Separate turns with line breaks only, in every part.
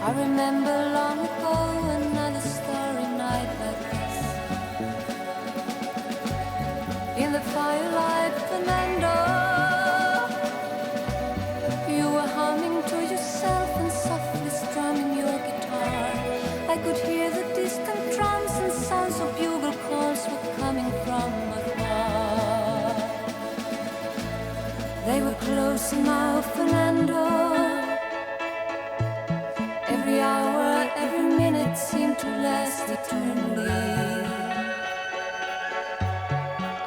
I remember long ago another starry night like this. In the firelight, Fernando, you were humming to yourself and softly strumming your guitar. I could hear the distant drums and sounds of bugle calls were coming from afar. They were close now, Fernando. Every hour, every minute seemed to last eternally.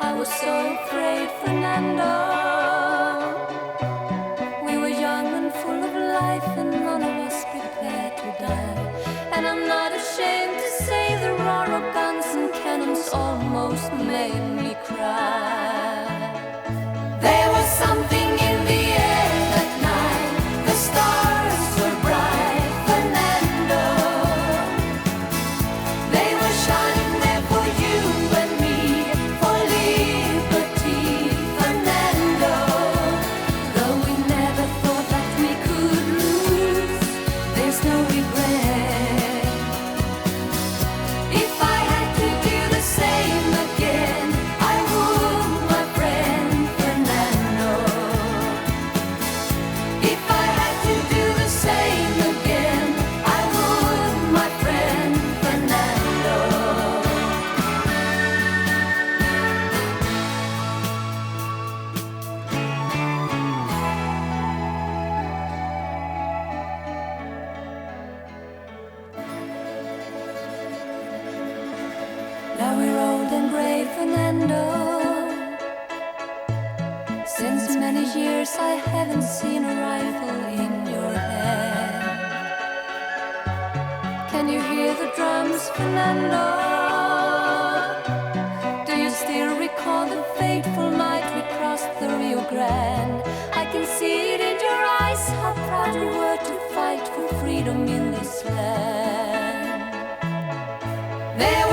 I was so afraid, Fernando. We were young and full of life, and none of us prepared to die. And I'm not ashamed to say the roar of guns and cannons almost made me cry. There was something in the air that night. The stars were bright, Fernando. They were shining there for you and me, for liberty, Fernando. Though we never thought that we could lose, there's no regret. If I had to do the same again, I would, my friend Fernando. If I had to do the same again, I would, my friend Fernando. Now we're old and gray, Fernando. Since many years I haven't seen a rifle in your hand. Can you hear the drums, Fernando? Do you still recall the fateful night we crossed the Rio Grande? I can see it in your eyes, how proud you were to fight for freedom in this land. There